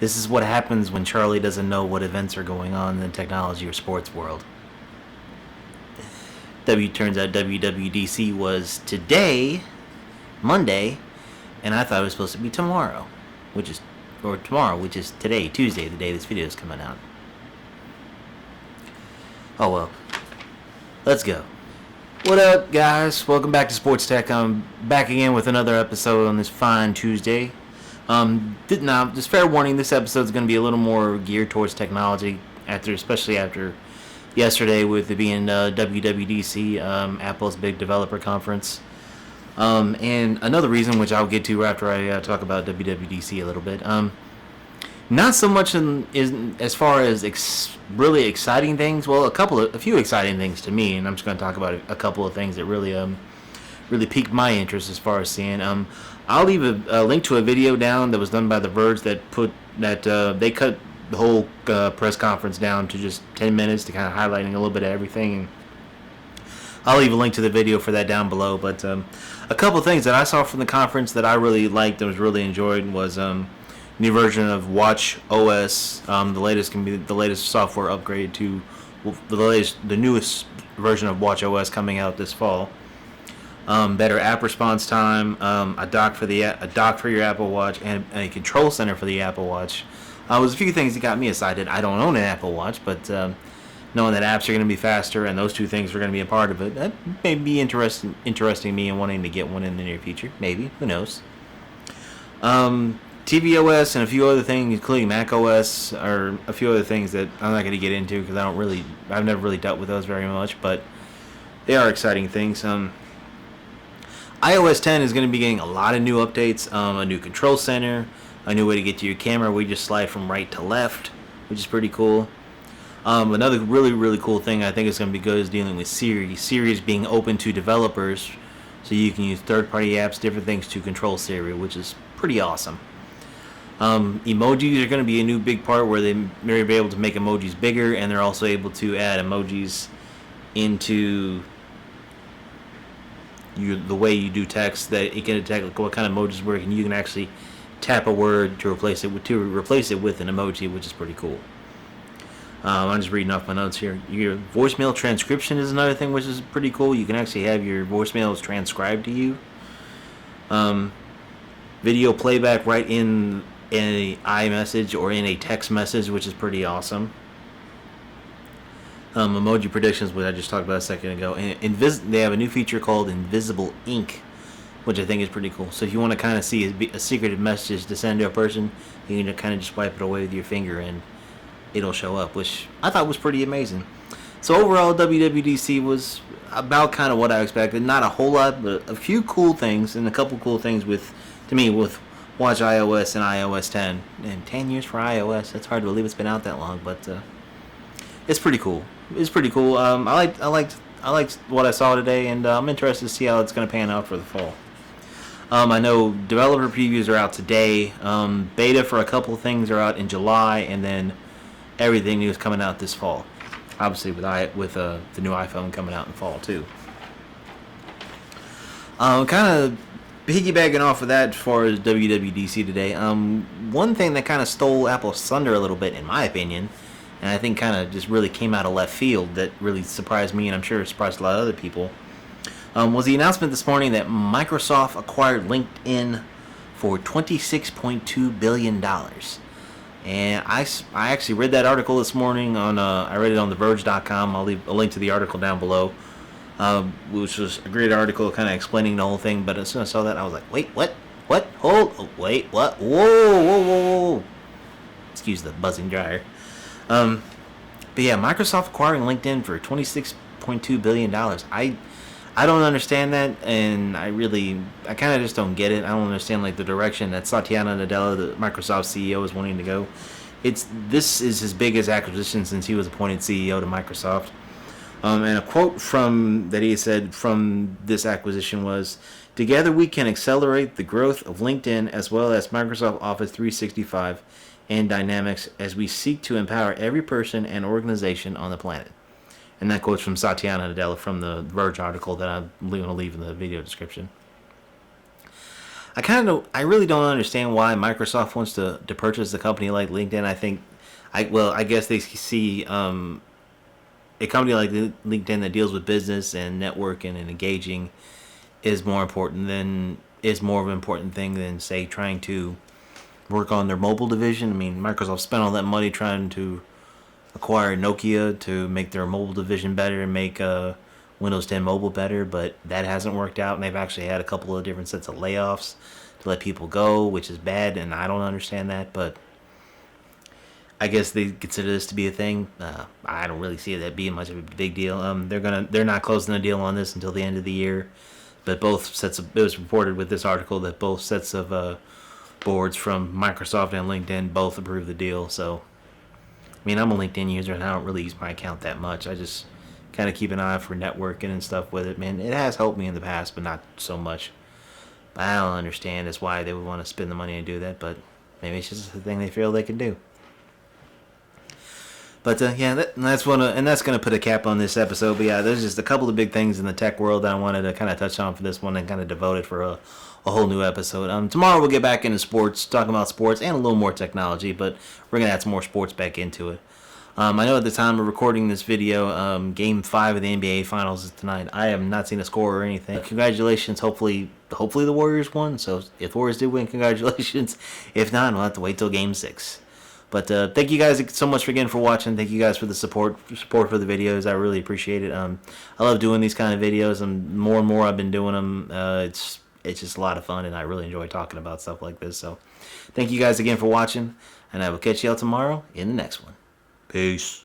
This is what happens when Charlie doesn't know what events are going on in the technology or sports world. Turns out WWDC was today, Monday, and I thought it was supposed to be tomorrow, which is today, Tuesday, the day this video is coming out. Oh well. Let's go. What up, guys? Welcome back to Sports Tech. I'm back again with another episode on this fine Tuesday. Now, just fair warning, this episode is going to be a little more geared towards technology, especially after yesterday with it being WWDC, Apple's big developer conference. And another reason, which I'll get to after I talk about WWDC a little bit. Not so much as far as really exciting things. Well, a few exciting things to me, and I'm just going to talk about a couple of things that really piqued my interest as far as seeing. I'll leave a link to a video down that was done by the Verge that they cut the whole press conference down to just 10 minutes to kind of highlighting a little bit of everything. And I'll leave a link to the video for that down below. But a couple of things that I saw from the conference that I really liked and was really enjoyed was new version of Watch OS. The latest can be the latest software upgrade to the newest version of Watch OS coming out this fall. Better app response time, a dock for your Apple Watch, and a control center for the Apple Watch. Was a few things that got me excited. I don't own an Apple Watch, but knowing that apps are going to be faster and those two things are going to be a part of it, that may be interesting me and wanting to get one in the near future. Maybe, who knows? tvOS and a few other things, including macOS, or a few other things that I'm not going to get into because I've never really dealt with those very much, but they are exciting things. iOS 10 is going to be getting a lot of new updates, a new control center, a new way to get to your camera where you just slide from right to left, which is pretty cool. Another really, really cool thing I think is going to be good is dealing with Siri. Siri is being open to developers, so you can use third-party apps, different things to control Siri, which is pretty awesome. Emojis are going to be a new big part where they may be able to make emojis bigger, and they're also able to add emojis into the way you do text, that it can detect what kind of emojis work, and you can actually tap a word to replace it with an emoji, which is pretty cool. I'm just reading off my notes here. Your voicemail transcription is another thing which is pretty cool. You can actually have your voicemails transcribed to you. Video playback right in a iMessage or in a text message, which is pretty awesome. Emoji predictions, which I just talked about a second ago. And they have a new feature called Invisible Ink, which I think is pretty cool. So if you want to kind of see a secretive message to send to a person, you can kind of just wipe it away with your finger and it'll show up, which I thought was pretty amazing. So overall, WWDC was about kind of what I expected. Not a whole lot, but a few cool things, and a couple cool things with Watch iOS and iOS 10. And 10 years for iOS, that's hard to believe it's been out that long, but it's pretty cool. It's pretty cool. I liked what I saw today, and I'm interested to see how it's going to pan out for the fall. I know developer previews are out today. Beta for a couple of things are out in July, and then everything new is coming out this fall. Obviously, with the new iPhone coming out in fall too. Kind of piggybacking off of that as far as WWDC today. One thing that kind of stole Apple's thunder a little bit, in my opinion, and I think kind of just really came out of left field that really surprised me, and I'm sure it surprised a lot of other people, was the announcement this morning that Microsoft acquired LinkedIn for $26.2 billion. And I actually read that article this morning I read it on theverge.com. I'll leave a link to the article down below, which was a great article kind of explaining the whole thing. But as soon as I saw that, I was like, wait, what? Wait, what? Whoa. Excuse the buzzing dryer. But yeah, Microsoft acquiring LinkedIn for $26.2 billion. I don't understand that, and I kind of just don't get it. I don't understand the direction that Satya Nadella, the Microsoft CEO, is wanting to go. This is his biggest acquisition since he was appointed CEO to Microsoft. And a quote that he said from this acquisition was, "Together we can accelerate the growth of LinkedIn as well as Microsoft Office 365 and Dynamics as we seek to empower every person and organization on the planet." And that quote's from Satya Nadella from the Verge article that I'm going to leave in the video description. I really don't understand why Microsoft wants to purchase a company like LinkedIn. I guess they see a company like LinkedIn that deals with business and networking and engaging is more of an important thing than, say, trying to work on their mobile division. I mean, Microsoft spent all that money trying to acquire Nokia to make their mobile division better and make Windows 10 Mobile better, but that hasn't worked out, and they've actually had a couple of different sets of layoffs to let people go, which is bad, and I don't understand that, but I guess they consider this to be a thing. I don't really see that being much of a big deal. They're not closing the deal on this until the end of the year, but it was reported with this article that both sets of boards from Microsoft and LinkedIn both approved the deal. So, I mean, I'm a LinkedIn user and I don't really use my account that much. I just kind of keep an eye out for networking and stuff with it. Man, it has helped me in the past, but not so much. But I don't understand that's why they would want to spend the money and do that, but maybe it's just a thing they feel they can do. But that's going to put a cap on this episode. But yeah, there's just a couple of big things in the tech world that I wanted to kind of touch on for this one and kind of devote it for a whole new episode. Tomorrow we'll get back into sports, talking about sports and a little more technology, but we're going to add some more sports back into it. I know at the time of recording this video, Game 5 of the NBA Finals is tonight. I have not seen a score or anything. Congratulations. Hopefully the Warriors won. So if the Warriors did win, congratulations. If not, we'll have to wait till Game 6. But thank you guys so much again for watching. Thank you guys for the support for the videos. I really appreciate it. I love doing these kind of videos, and more I've been doing them. It's just a lot of fun, and I really enjoy talking about stuff like this. So thank you guys again for watching, and I will catch y'all tomorrow in the next one. Peace.